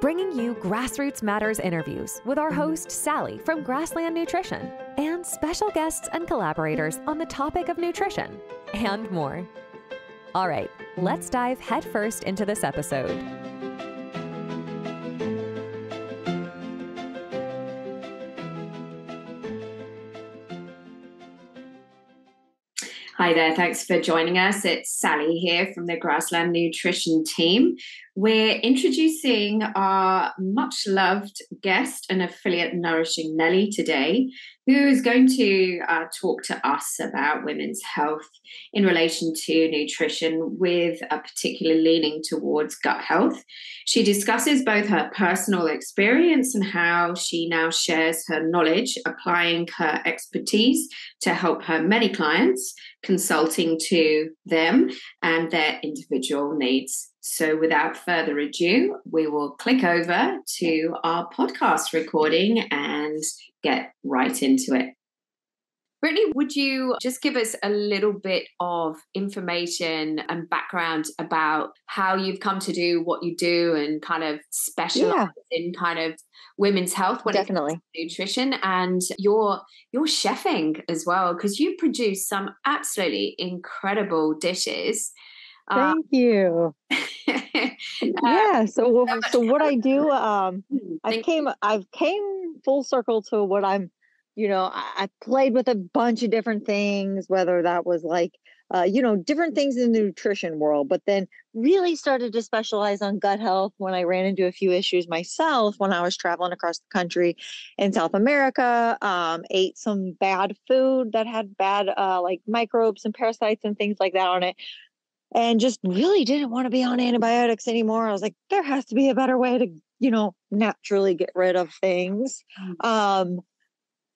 bringing you Grassroots Matters interviews with our host, Sally from Grassland Nutrition, and special guests and collaborators on the topic of nutrition, and more. All right, let's dive headfirst into this episode. Hi there, thanks for joining us. It's Sally here from the Grassland Nutrition team. We're introducing our much loved guest and affiliate Nourishing Nelly today, who is going to talk to us about women's health in relation to nutrition with a particular leaning towards gut health. She discusses both her personal experience and how she now shares her knowledge, applying her expertise to help her many clients, consulting to them and their individual needs. So without further ado, we will click over to our podcast recording and get right into it. Brittany, would you just give us a little bit of information and background about how you've come to do what you do and kind of specialize in kind of women's health when it comes to nutrition, and your chefing as well, because you produce some absolutely incredible dishes. Thank you. So what I do, I've came full circle to what I'm, I played with a bunch of different things, whether that was like, different things in the nutrition world, but then really started to specialize on gut health when I ran into a few issues myself when I was traveling across the country in South America, ate some bad food that had bad, like microbes and parasites and things like that on it. And just really didn't want to be on antibiotics anymore. I was like, there has to be a better way to, naturally get rid of things.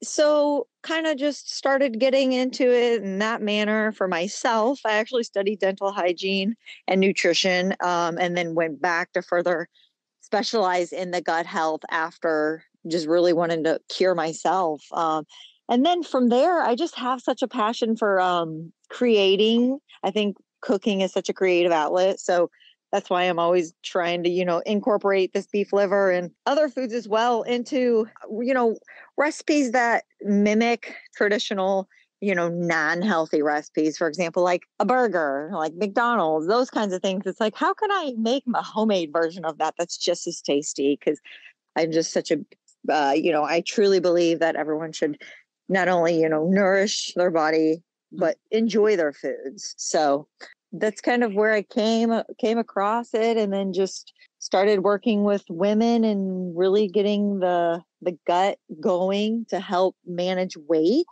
So kind of just started getting into it in that manner for myself. I actually studied dental hygiene and nutrition, and then went back to further specialize in the gut health after just really wanting to cure myself. And then from there, I just have such a passion for creating. I think cooking is such a creative outlet. So that's why I'm always trying to, incorporate this beef liver and other foods as well into, recipes that mimic traditional, non-healthy recipes. For example, like a burger, like McDonald's, those kinds of things. It's like, how can I make a homemade version of that that's just as tasty? Because I'm just such a, I truly believe that everyone should not only, nourish their body, but enjoy their foods. So that's kind of where I came across it, and then just started working with women and really getting the gut going to help manage weight.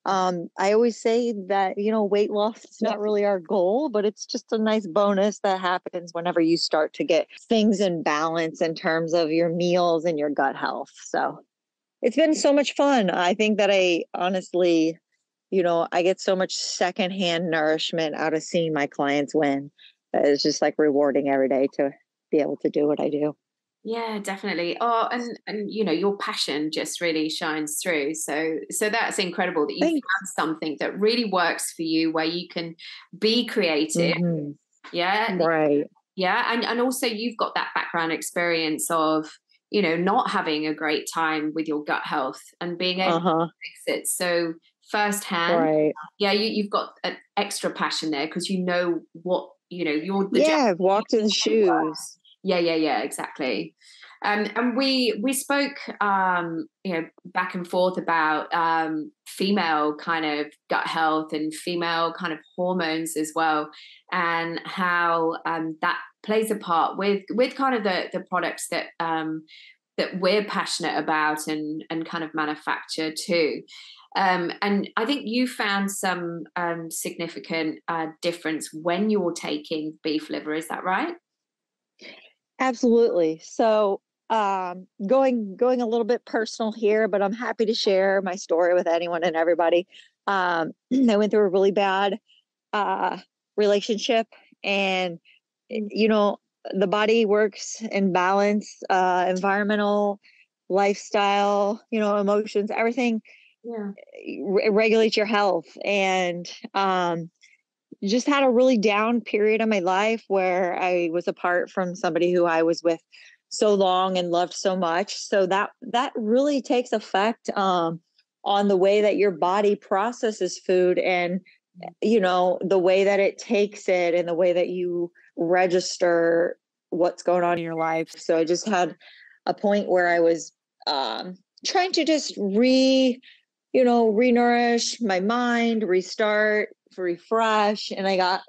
I always say that, weight loss is not really our goal, but it's just a nice bonus that happens whenever you start to get things in balance in terms of your meals and your gut health. So it's been so much fun. I think that I honestly, I get so much secondhand nourishment out of seeing my clients win. It's just like rewarding every day to be able to do what I do. Yeah, definitely. Oh, and your passion just really shines through. So that's incredible that you found something that really works for you, where you can be creative. Mm-hmm. Yeah. Right. Yeah. And also you've got that background experience of, not having a great time with your gut health and being able to fix it. So firsthand, right. Yeah, you've got an extra passion there because what, you're the I've walked in the shoes. Yeah, exactly. And we spoke, back and forth about female kind of gut health and female kind of hormones as well, and how that plays a part with kind of the products that we're passionate about and kind of manufacture too. And I think you found some significant difference when you're taking beef liver. Is that right? Absolutely. So going a little bit personal here, but I'm happy to share my story with anyone and everybody. I went through a really bad relationship, and the body works in balance, environmental, lifestyle, emotions, everything. Yeah. Regulates your health. And just had a really down period of my life where I was apart from somebody who I was with so long and loved so much. So that really takes effect on the way that your body processes food, and the way that it takes it, and the way that you register what's going on in your life. So I just had a point where I was trying to just renourish my mind, restart, refresh, and I got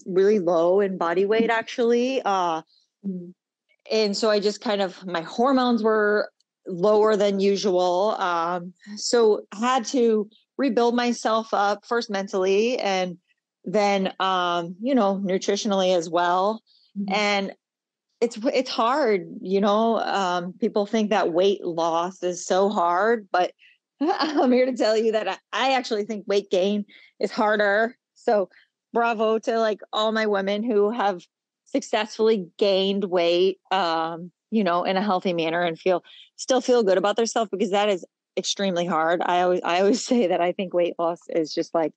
really low in body weight, actually. And so I just my hormones were lower than usual. So I had to rebuild myself up, first mentally, and then, nutritionally as well. And it's hard, people think that weight loss is so hard, but I'm here to tell you that I actually think weight gain is harder. So bravo to like all my women who have successfully gained weight, in a healthy manner, and still feel good about themselves, because that is extremely hard. I always say that I think weight loss is just like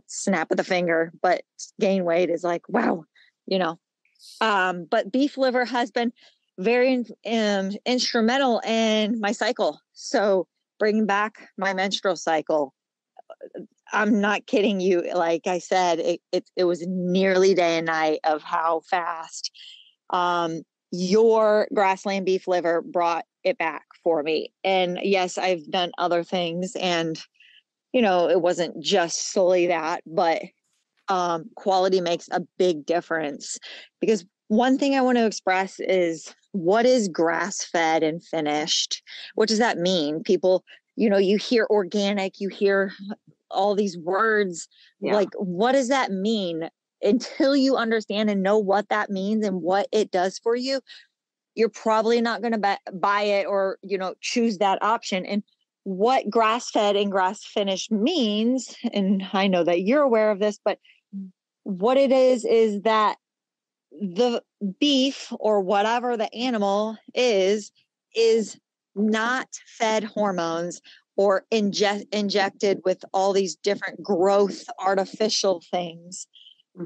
snap of the finger, but gain weight is like, wow, but beef liver has been very instrumental in my cycle. So bringing back my menstrual cycle, I'm not kidding you. Like I said, it was nearly day and night of how fast your grassland beef liver brought it back for me. And yes, I've done other things, and it wasn't just solely that, but quality makes a big difference. Because one thing I want to express is, what is grass fed and finished? What does that mean? People, you hear organic, you hear all these words, like, what does that mean? Until you understand and know what that means and what it does for you, you're probably not going to buy it or, choose that option. And what grass fed and grass finished means, and I know that you're aware of this, but what it is that the beef or whatever the animal is not fed hormones or injected with all these different growth artificial things.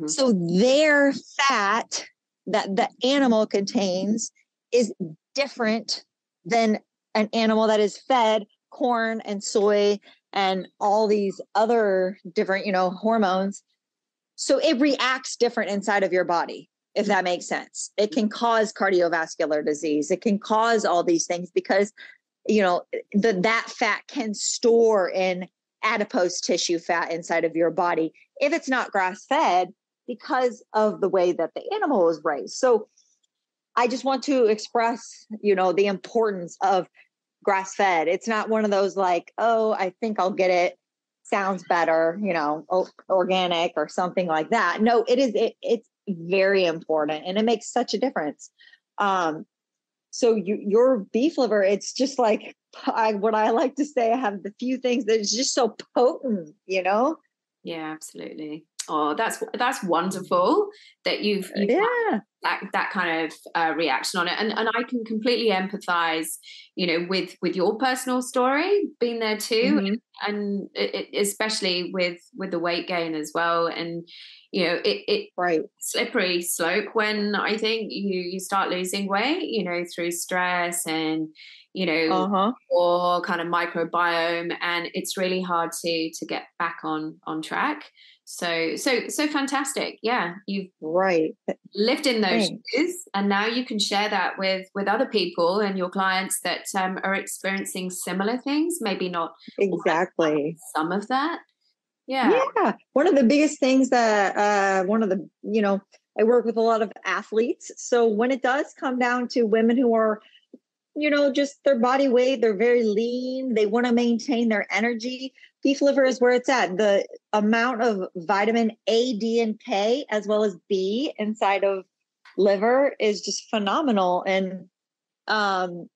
So their fat that the animal contains is different than an animal that is fed corn and soy and all these other different, hormones. So it reacts different inside of your body, if that makes sense. It can cause cardiovascular disease. It can cause all these things because, that fat can store in adipose tissue fat inside of your body if it's not grass fed, because of the way that the animal was raised. So I just want to express, the importance of grass fed. It's not one of those like, oh, I think I'll get it. Sounds better, organic or something like that. No, it's very important, and it makes such a difference. So your beef liver, it's just like, what I like to say, I have the few things that is just so potent, Yeah, absolutely. Oh, that's wonderful that you've that kind of reaction on it, and I can completely empathize, with your personal story, being there too, and especially with the weight gain as well, and it right, slippery slope when I think you start losing weight, through stress and or kind of microbiome, and it's really hard to get back on track. So fantastic. Yeah. You've lived in those shoes, and now you can share that with other people and your clients that are experiencing similar things, maybe not exactly some of that. Yeah. One of the biggest things that I work with a lot of athletes. So when it does come down to women who are, just their body weight, they're very lean, they want to maintain their energy, beef liver is where it's at. The amount of vitamin A, D, and K, as well as B inside of liver is just phenomenal. And, don't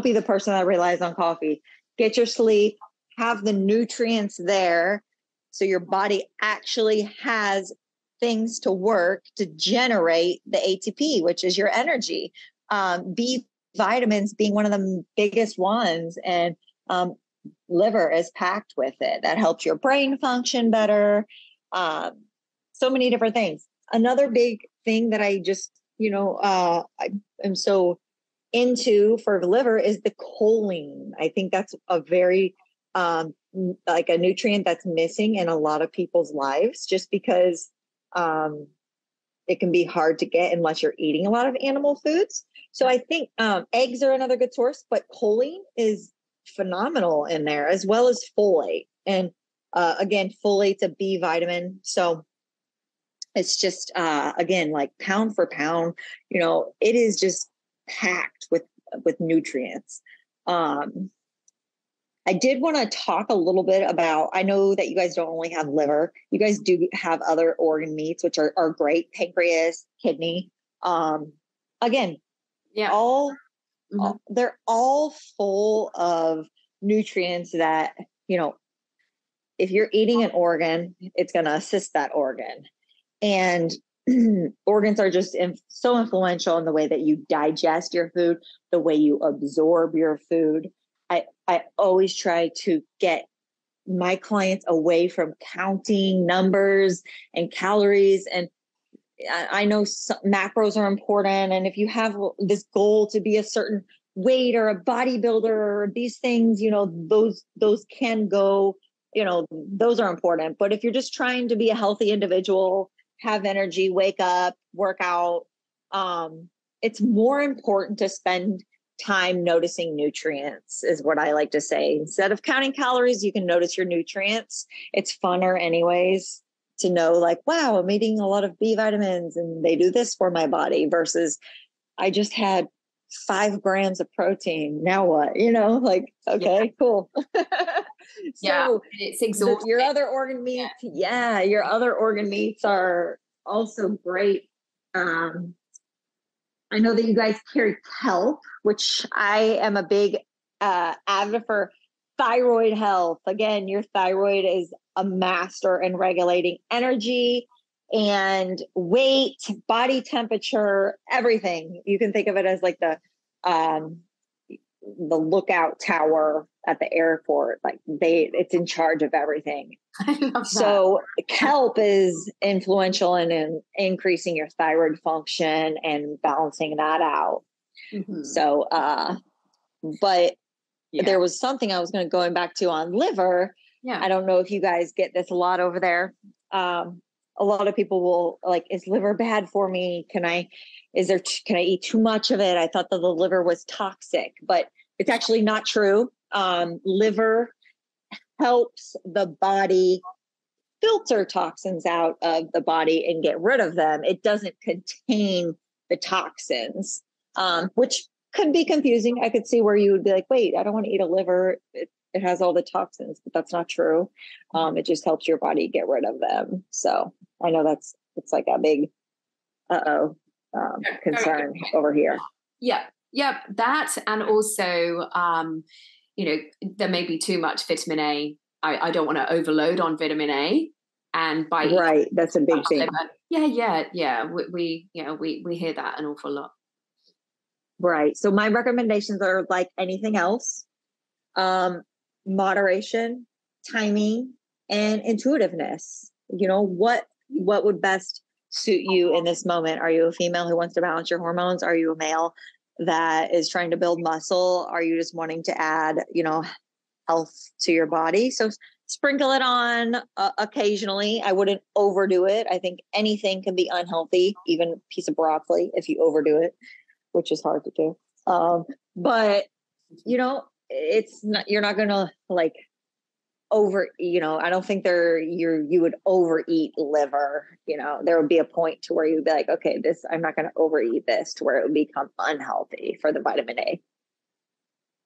be the person that relies on coffee. Get your sleep, have the nutrients there, so your body actually has things to work to generate the ATP, which is your energy. B vitamins being one of the biggest ones, and liver is packed with it. That helps your brain function better. So many different things. Another big thing that I just I am so into for liver is the choline. I think that's a very like a nutrient that's missing in a lot of people's lives, just because it can be hard to get unless you're eating a lot of animal foods. So I think eggs are another good source, but choline is phenomenal in there, as well as folate. And again, folate's a B vitamin. So it's just, again, like pound for pound, it is just packed with nutrients. I did want to talk a little bit about, I know that you guys don't only have liver, you guys do have other organ meats, which are great, pancreas, kidney. Again, yeah, they're all full of nutrients that, if you're eating an organ, it's going to assist that organ. And organs are just so influential in the way that you digest your food, the way you absorb your food. I always try to get my clients away from counting numbers and calories. And I know macros are important. And if you have this goal to be a certain weight or a bodybuilder or these things, those can go, those are important. But if you're just trying to be a healthy individual, have energy, wake up, work out, it's more important to spend time noticing nutrients, is what I like to say. Instead of counting calories, you can notice your nutrients. It's funner anyways to know, like, wow, I'm eating a lot of B vitamins and they do this for my body, versus I just had 5 grams of protein. Now what? Okay, cool. So it's exhausting. Your other organ meats, your other organ meats are also great. I know that you guys carry kelp, which I am a big advocate for thyroid health. Again, your thyroid is a master in regulating energy and weight, body temperature, everything. You can think of it as like the lookout tower at the airport. Like it's in charge of everything. I love that. So kelp is influential in increasing your thyroid function and balancing that out. Mm-hmm. So, but there was something I was going back to on liver. Yeah. I don't know if you guys get this a lot over there. A lot of people will like, is liver bad for me? Can I eat too much of it? I thought that the liver was toxic, but it's actually not true. Liver helps the body filter toxins out of the body and get rid of them. It doesn't contain the toxins, which could be confusing. I could see where you would be like, wait, I don't want to eat a liver. It has all the toxins, but that's not true. It just helps your body get rid of them. So I know it's like a big, concern over here. Yeah. That, and also, there may be too much vitamin A. I don't want to overload on vitamin A, and by right, that's a big thing. Yeah. We hear that an awful lot. Right. So my recommendations are like anything else: moderation, timing, and intuitiveness. What would best suit you in this moment? Are you a female who wants to balance your hormones? Are you a male that is trying to build muscle? Are you just wanting to add, health to your body? So sprinkle it on occasionally. I wouldn't overdo it. I think anything can be unhealthy, even a piece of broccoli, if you overdo it, which is hard to do. But it's not, you're not going to like I don't think you would overeat liver. There would be a point to where you'd be like, okay, I'm not going to overeat this to where it would become unhealthy for the vitamin A.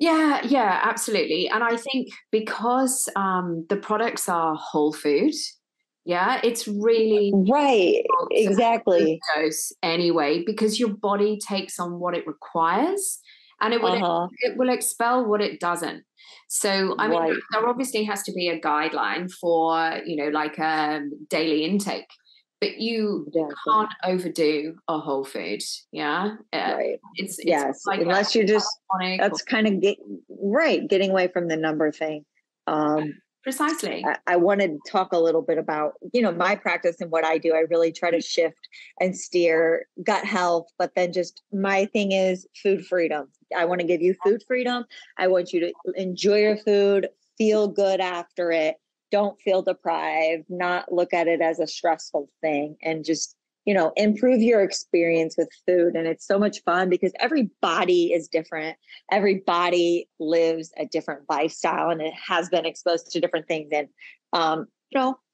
Yeah, absolutely. And I think because the products are whole food, it's really right. Exactly. Dose anyway, because your body takes on what it requires, and it will expel what it doesn't. So, I mean, there obviously has to be a guideline for, like a daily intake, but you can't overdo a whole food. Yeah. Right. It's like unless you just, that's kind of getting away from the number thing. Precisely. I wanted to talk a little bit about, my practice and what I do. I really try to shift and steer gut health, but then just my thing is food freedom. I want to give you food freedom. I want you to enjoy your food, feel good after it. Don't feel deprived, not look at it as a stressful thing, and just, improve your experience with food. And it's so much fun because every body is different. Every body lives a different lifestyle and it has been exposed to different things, and,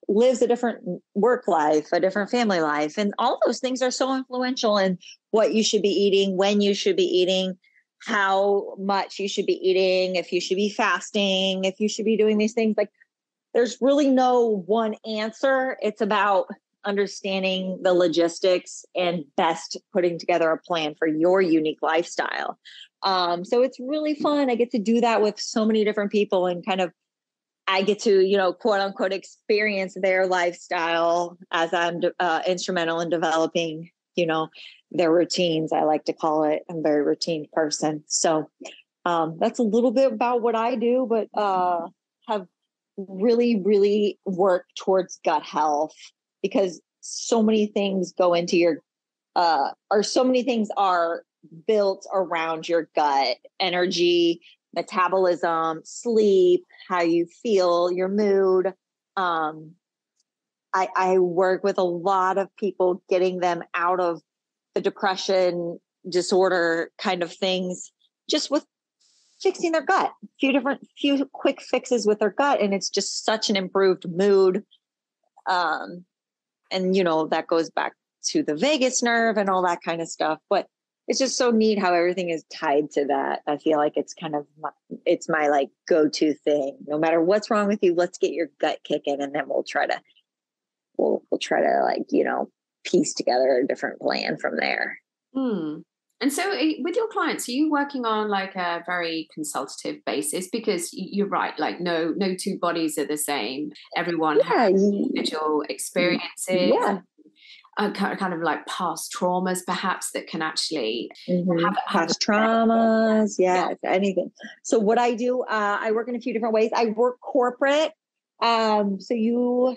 lives a different work life, a different family life. And all those things are so influential in what you should be eating, when you should be eating, how much you should be eating, if you should be fasting, if you should be doing these things. Like, there's really no one answer. It's about understanding the logistics and best putting together a plan for your unique lifestyle. So it's really fun. I get to do that with so many different people, and kind of, I get to, quote unquote, experience their lifestyle as I'm instrumental in developing, their routines. I like to call it. I'm a very routine person. So that's a little bit about what I do, but have really, really worked towards gut health, because so many things go into your, or so many things are built around your gut: energy, metabolism, sleep, how you feel, your mood. I work with a lot of people, getting them out of the depression, disorder kind of things, just with fixing their gut. Few quick fixes with their gut, and it's just such an improved mood. And that goes back to the vagus nerve and all that kind of stuff. But it's just so neat how everything is tied to that. I feel like it's kind of it's my like go-to thing. No matter what's wrong with you, let's get your gut kicking, and then we'll try to like, piece together a different plan from there. And so with your clients, are you working on like a very consultative basis? Because you're right, like no two bodies are the same. Everyone has individual experiences. Yeah. Kind of like past traumas, perhaps, that can actually have past traumas. Yeah, anything. So what I do, I work in a few different ways. I work corporate. So you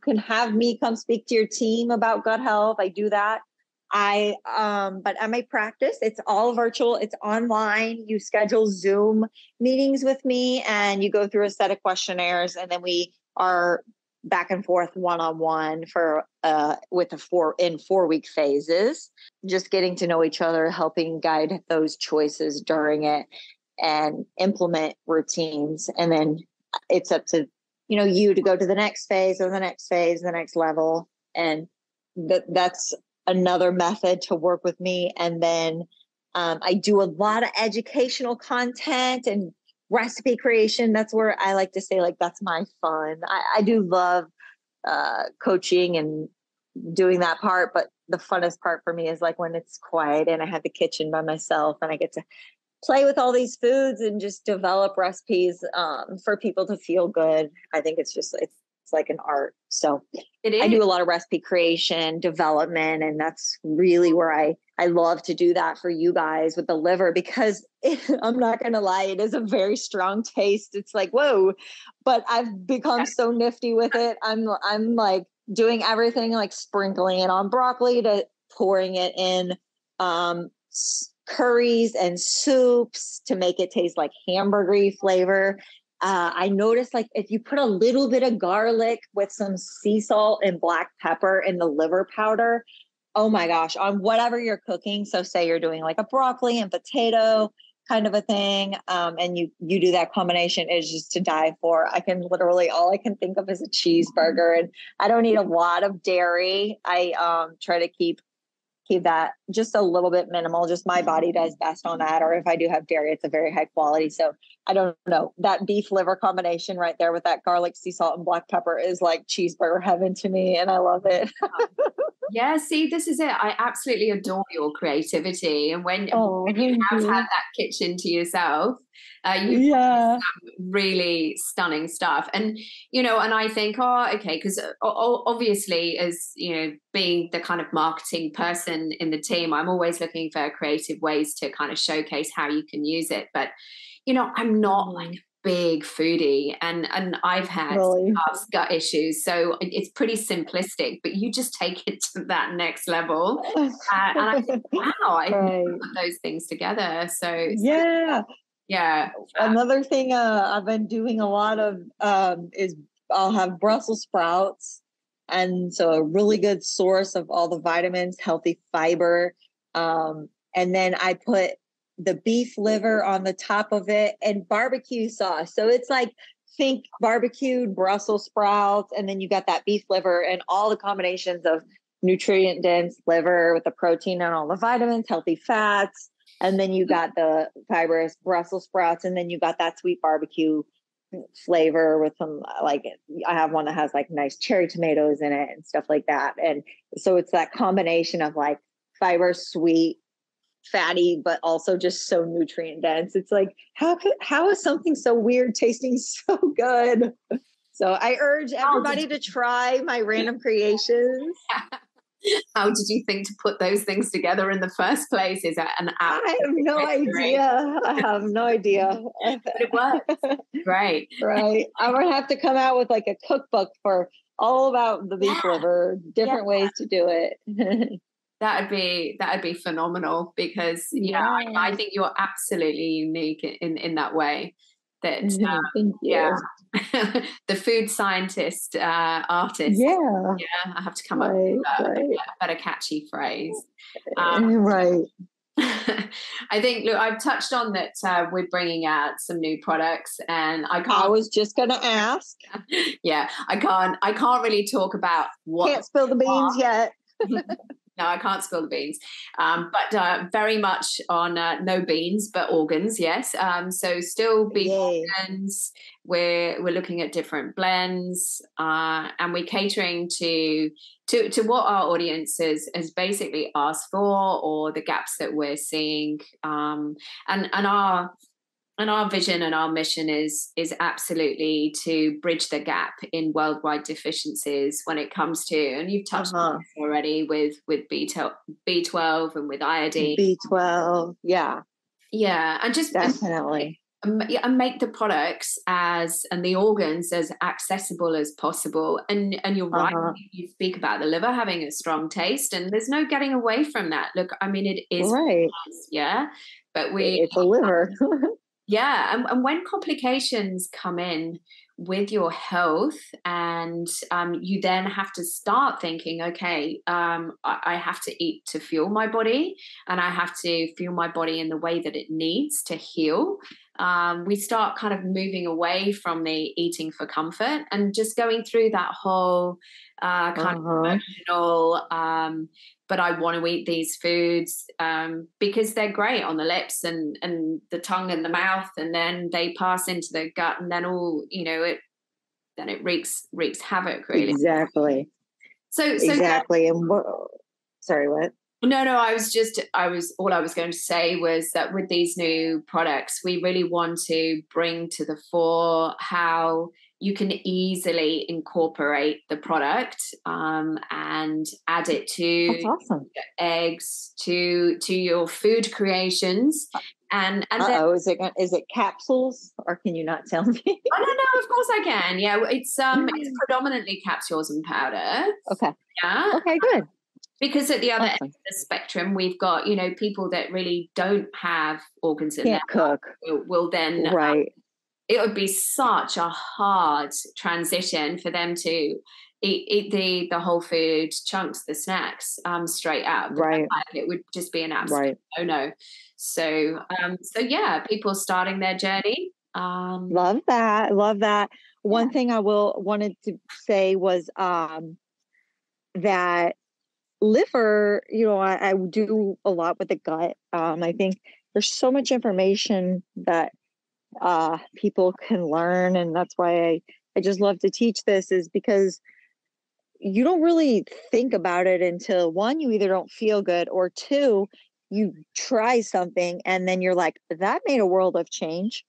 can have me come speak to your team about gut health. I do that. But at my practice, it's all virtual. It's online. You schedule Zoom meetings with me, and you go through a set of questionnaires, and then we are back and forth one-on-one for with 4-week phases, just getting to know each other, helping guide those choices during it, and implement routines. And then it's up to you to go to the next phase, or the next phase, the next level. And that's another method to work with me. And then I do a lot of educational content and recipe creation. That's where I like to say, like, that's my fun. I do love coaching and doing that part, but the funnest part for me is like when it's quiet and I have the kitchen by myself, and I get to play with all these foods and just develop recipes for people to feel good. I think it's like an art. So I do a lot of recipe creation, development, and that's really where I love to do that for you guys with the liver, because I'm not going to lie, it is a very strong taste. It's like, whoa, but I've become so nifty with it. I'm like doing everything, like sprinkling it on broccoli to pouring it in curries and soups to make it taste like hamburgery flavor. I noticed, like, if you put a little bit of garlic with some sea salt and black pepper in the liver powder, oh my gosh, on whatever you're cooking. So say you're doing like a broccoli and potato kind of a thing, and you do that combination, is just to die for. I can literally, all I can think of is a cheeseburger, and I don't eat a lot of dairy. I try to keep that just a little bit minimal. Just my body does best on that. Or if I do have dairy, it's a very high quality. So I don't know, that beef liver combination right there with that garlic, sea salt, and black pepper is like cheeseburger heaven to me. And I love it. Yeah, see, this is it. I absolutely adore your creativity. And when you have had that kitchen to yourself, you've done some really stunning stuff. And, and I think, okay, because obviously, as, being the kind of marketing person in the team, I'm always looking for creative ways to kind of showcase how you can use it. But, I'm not like a big foodie, and I've had Really? gut issues, so it's pretty simplistic, but you just take it to that next level. And I think, wow, I Right. put those things together. So Yeah. yeah. Another thing I've been doing a lot of is I'll have Brussels sprouts. And so a really good source of all the vitamins, healthy fiber. And then I put the beef liver on the top of it and barbecue sauce. So it's like, think barbecued Brussels sprouts, and then you got that beef liver and all the combinations of nutrient dense liver with the protein and all the vitamins, healthy fats. And then you got the fibrous Brussels sprouts, and then you got that sweet barbecue flavor with some, like, I have one that has like nice cherry tomatoes in it and stuff like that. And so it's that combination of like fiber, sweet, fatty, but also just so nutrient dense. It's like, how is something so weird tasting so good? So I urge everybody to try my random creations. How did you think to put those things together in the first place? Is that an app? I have no idea. I have no idea. But it works. Great. Right. I'm going to have to come out with like a cookbook for all about the beef liver, different ways to do it. That'd be phenomenal, because I think you're absolutely unique in that way. That Thank you. The food scientist, artist. Yeah, I have to come up with a better catchy phrase. Right. I think, look, I've touched on that we're bringing out some new products, and I was just going to ask. Yeah, I can't really talk about what. Can't spill the beans yet. No, I can't spill the beans, but very much on no beans, but organs. Yes, so still beef organs. We're looking at different blends, and we're catering to what our audience has basically asked for, or the gaps that we're seeing, and our vision and our mission is absolutely to bridge the gap in worldwide deficiencies when it comes to, and you've touched on this already with B12 and with iodine. B12, yeah, and just definitely, and make the products and the organs as accessible as possible. And you're right, you speak about the liver having a strong taste, and there's no getting away from that. Look, I mean, it is right, but it's a liver. Yeah, and when complications come in with your health, and you then have to start thinking, okay, I have to eat to fuel my body, and I have to fuel my body in the way that it needs to heal. We start kind of moving away from the eating for comfort and just going through that whole kind of emotional, but I want to eat these foods because they're great on the lips and the tongue and the mouth, and then they pass into the gut, and then then it wreaks havoc, really. Exactly. So exactly. And sorry, what? No, all I was going to say was that with these new products, we really want to bring to the fore how you can easily incorporate the product and add it to eggs, to your food creations. And then, is it capsules, or can you not tell me? Oh no, of course I can. Yeah, it's predominantly capsules and powder. Okay. Yeah. Okay, good. Because at the other end of the spectrum, we've got people that really don't have organs in can't cook. Will then right. It would be such a hard transition for them to eat the whole food chunks, the snacks, straight out. Right. It would just be an absolute no. So yeah, people starting their journey. Love that. One thing I wanted to say was that liver, I do a lot with the gut. I think there's so much information that people can learn, and that's why I just love to teach this, is because you don't really think about it until, one, you either don't feel good, or two, you try something and then you're like, that made a world of change.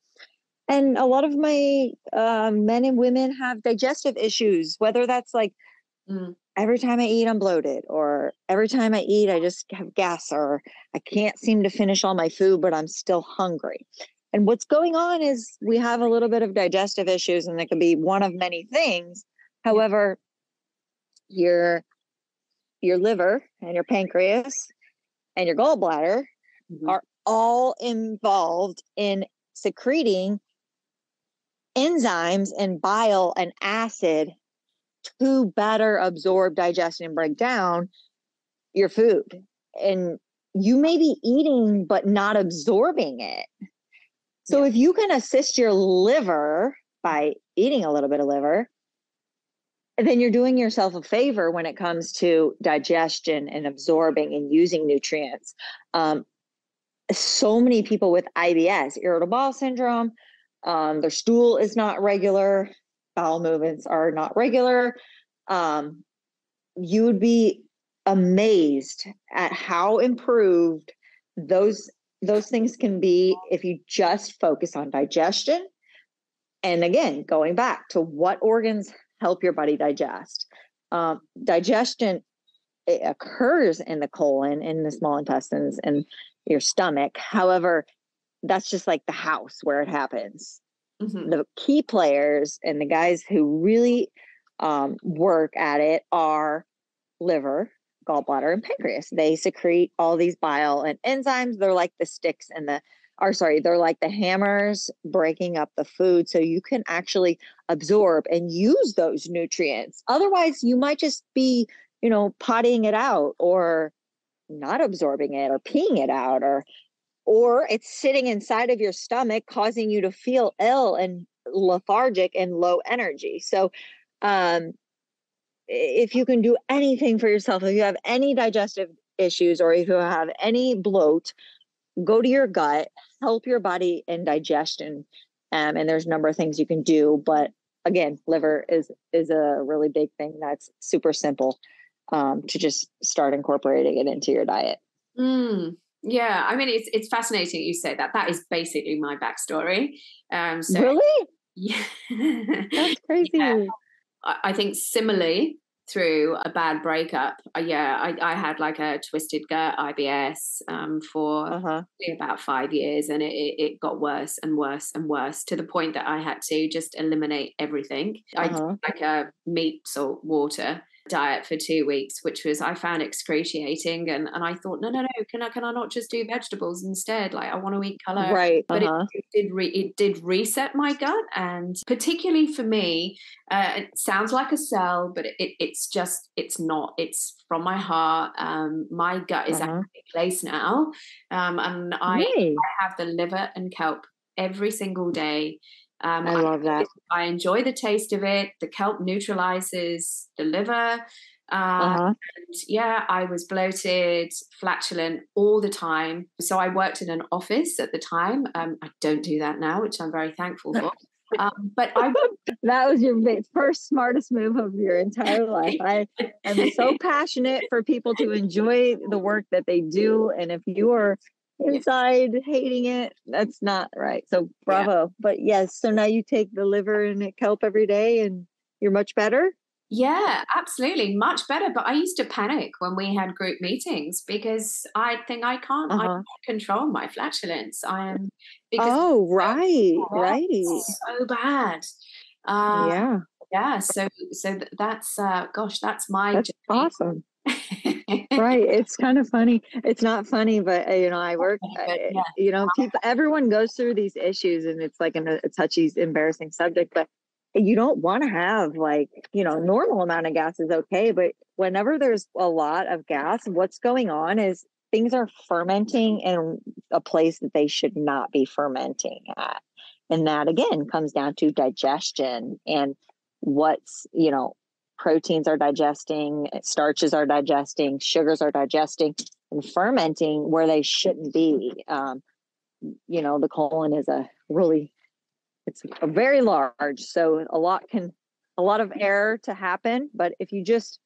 And a lot of my men and women have digestive issues, whether that's like every time I eat, I'm bloated, or every time I eat, I just have gas, or I can't seem to finish all my food, but I'm still hungry. And what's going on is we have a little bit of digestive issues, and it can be one of many things. However, your liver and your pancreas and your gallbladder are all involved in secreting enzymes and bile and acid to better absorb, digest, and break down your food. And you may be eating but not absorbing it. So if you can assist your liver by eating a little bit of liver, then you're doing yourself a favor when it comes to digestion and absorbing and using nutrients. So many people with IBS, irritable bowel syndrome, their stool is not regular, bowel movements are not regular. You would be amazed at how improved those things can be if you just focus on digestion. And again, going back to what organs help your body digest. Digestion, it occurs in the colon, in the small intestines, and your stomach. However, that's just like the house where it happens. The key players and the guys who really work at it are liver, gallbladder, and pancreas. They secrete all these bile and enzymes. They're like the sticks and they're like the hammers breaking up the food so you can actually absorb and use those nutrients. Otherwise, you might just be, pottying it out or not absorbing it or peeing it out, or it's sitting inside of your stomach causing you to feel ill and lethargic and low energy. So if you can do anything for yourself, if you have any digestive issues or if you have any bloat, go to your gut, help your body in digestion. And there's a number of things you can do. But again, liver is a really big thing that's super simple to just start incorporating it into your diet. Yeah, I mean, it's fascinating you say that. That is basically my backstory. So, really? Yeah. That's crazy. Yeah. I think similarly through a bad breakup, I had like a twisted gut, IBS, for about 5 years, and it got worse and worse and worse to the point that I had to just eliminate everything. I did like a meat, salt, water diet for 2 weeks, which I found excruciating, and I thought, no, can I not just do vegetables instead? Like, I want to eat color, right? But it did reset my gut, and particularly for me, it sounds like a cell, but it's not. It's from my heart. My gut is actually a place now, and I have the liver and kelp every single day. I love that. I enjoy the taste of it. The kelp neutralizes the liver. And I was bloated, flatulent all the time. So I worked in an office at the time. I don't do that now, which I'm very thankful for. But that was your first smartest move of your entire life. I am so passionate for people to enjoy the work that they do. And if you are inside hating it, that's not right. So bravo. But yes, so now you take the liver and kelp every day and you're much better. Yeah, absolutely. Much better. But I used to panic when we had group meetings because I think I can't control my flatulence. Right. So bad. Yeah. So that's that's my that's awesome. Right. It's kind of funny. It's not funny, but I work, people, everyone goes through these issues and it's like a touchy, embarrassing subject, but you don't want to have normal amount of gas is okay. But whenever there's a lot of gas, what's going on is things are fermenting in a place that they should not be fermenting at. And that again comes down to digestion and what's, proteins are digesting, starches are digesting, sugars are digesting and fermenting where they shouldn't be. The colon is it's a very large, so a lot of error to happen. But if you just,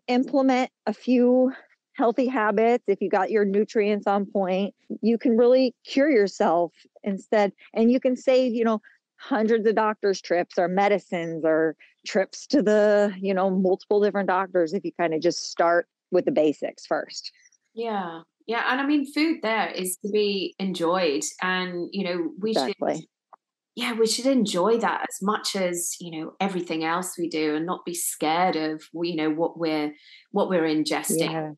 implement a few healthy habits, if you got your nutrients on point, you can really cure yourself instead. And you can save, hundreds of doctors' trips or medicines or trips to the, multiple different doctors if you kind of just start with the basics first. Yeah. Yeah. And I mean, food there is to be enjoyed. And, we should enjoy that as much as, everything else we do, and not be scared of, what we're ingesting. Yeah,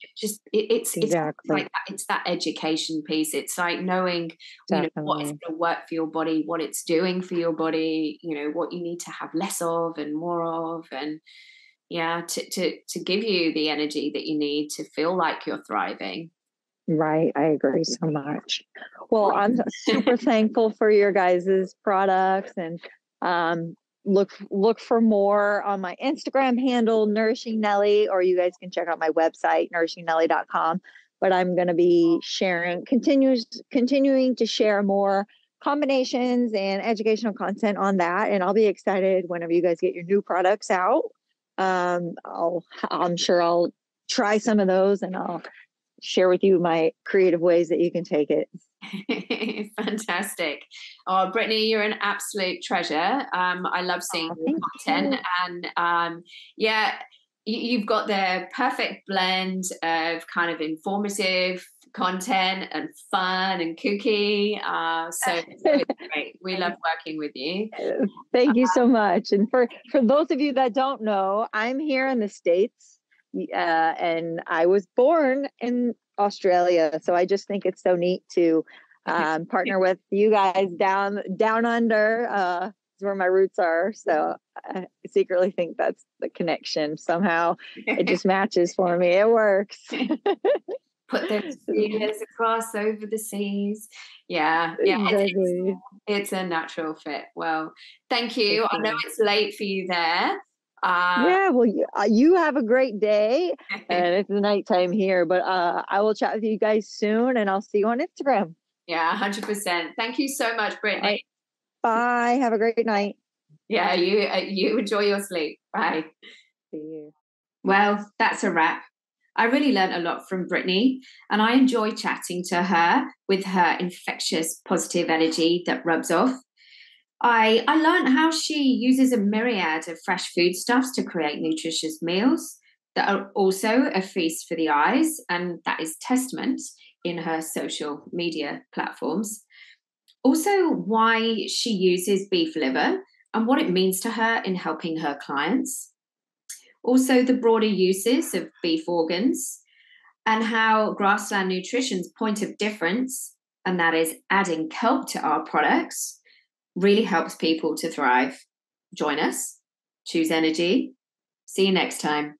It's exactly. like that. It's that education piece. It's like knowing, what is Definitely. going to work for your body, what it's doing for your body, what you need to have less of and more of. And to give you the energy that you need to feel like you're thriving. Right. I agree so much. Well, I'm super thankful for your guys' products, and look for more on my Instagram handle, Nourishing Nelly, or you guys can check out my website, nourishingnelly.com. But I'm going to be continuing to share more combinations and educational content on that. And I'll be excited whenever you guys get your new products out. I'm sure I'll try some of those, and I'll share with you my creative ways that you can take it. Fantastic. Oh, Brittany, you're an absolute treasure. I love seeing your content. And you've got the perfect blend of kind of informative content and fun and kooky. So it's great. We love working with you. Thank you so much. And for those of you that don't know, I'm here in the States. And I was born in Australia, so I just think it's so neat to partner with you guys down under. Is where my roots are. So I secretly think that's the connection. Somehow it just matches for me. It works. Put those feelers across over the seas. Yeah. Exactly. It's a natural fit. Well, thank you. I know it's late for you there. Well, you have a great day, and it's nighttime here, but I will chat with you guys soon, and I'll see you on Instagram. Yeah, 100%. Thank you so much, Brittany. Right. Bye. Have a great night. Yeah, you enjoy your sleep. Bye. See you. Well, that's a wrap. I really learned a lot from Brittany, and I enjoy chatting to her with her infectious positive energy that rubs off. I learned how she uses a myriad of fresh foodstuffs to create nutritious meals that are also a feast for the eyes, and that is testament in her social media platforms. Also, why she uses beef liver and what it means to her in helping her clients. Also, the broader uses of beef organs, and how Grassland Nutrition's point of difference, and that is adding kelp to our products, really helps people to thrive. Join us. Choose energy. See you next time.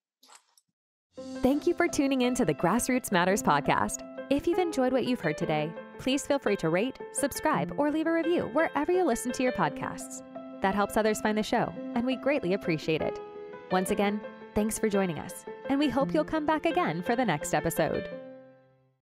Thank you for tuning in to the Grassroots Matters podcast. If you've enjoyed what you've heard today, please feel free to rate, subscribe, or leave a review wherever you listen to your podcasts. That helps others find the show, and we greatly appreciate it. Once again, thanks for joining us, and we hope you'll come back again for the next episode.